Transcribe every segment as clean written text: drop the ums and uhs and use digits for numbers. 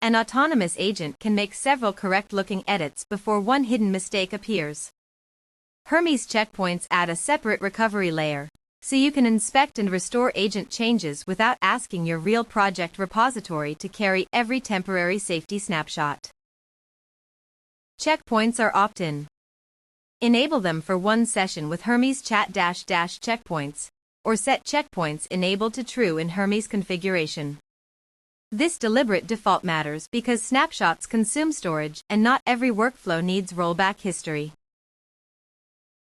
An autonomous agent can make several correct-looking edits before one hidden mistake appears. Hermes checkpoints add a separate recovery layer, so you can inspect and restore agent changes without asking your real project repository to carry every temporary safety snapshot. Checkpoints are opt-in. Enable them for one session with Hermes chat-checkpoints, or set checkpoints enabled to true in Hermes configuration. This deliberate default matters because snapshots consume storage and not every workflow needs rollback history.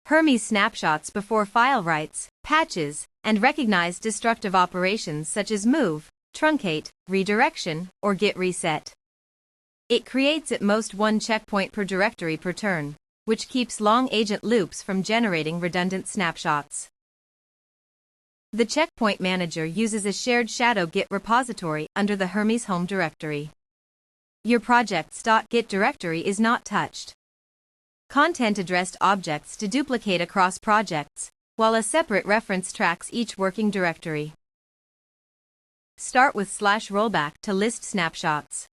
Hermes snapshots before file writes, patches, and recognize destructive operations such as move, truncate, redirection, or git reset. It creates at most one checkpoint per directory per turn, which keeps long agent loops from generating redundant snapshots. The Checkpoint Manager uses a shared shadow Git repository under the Hermes home directory. Your projects.git directory is not touched. Content addressed objects to duplicate across projects, while a separate reference tracks each working directory. Start with /rollback to list snapshots.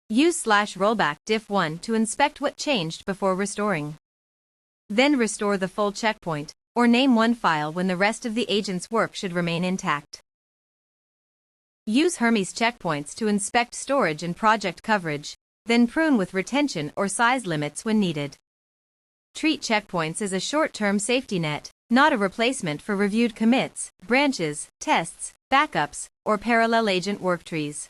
Use /rollback diff1 to inspect what changed before restoring. Then restore the full checkpoint, or name one file when the rest of the agent's work should remain intact. Use Hermes checkpoints to inspect storage and project coverage, then prune with retention or size limits when needed. Treat checkpoints as a short-term safety net, not a replacement for reviewed commits, branches, tests, backups, or parallel agent worktrees.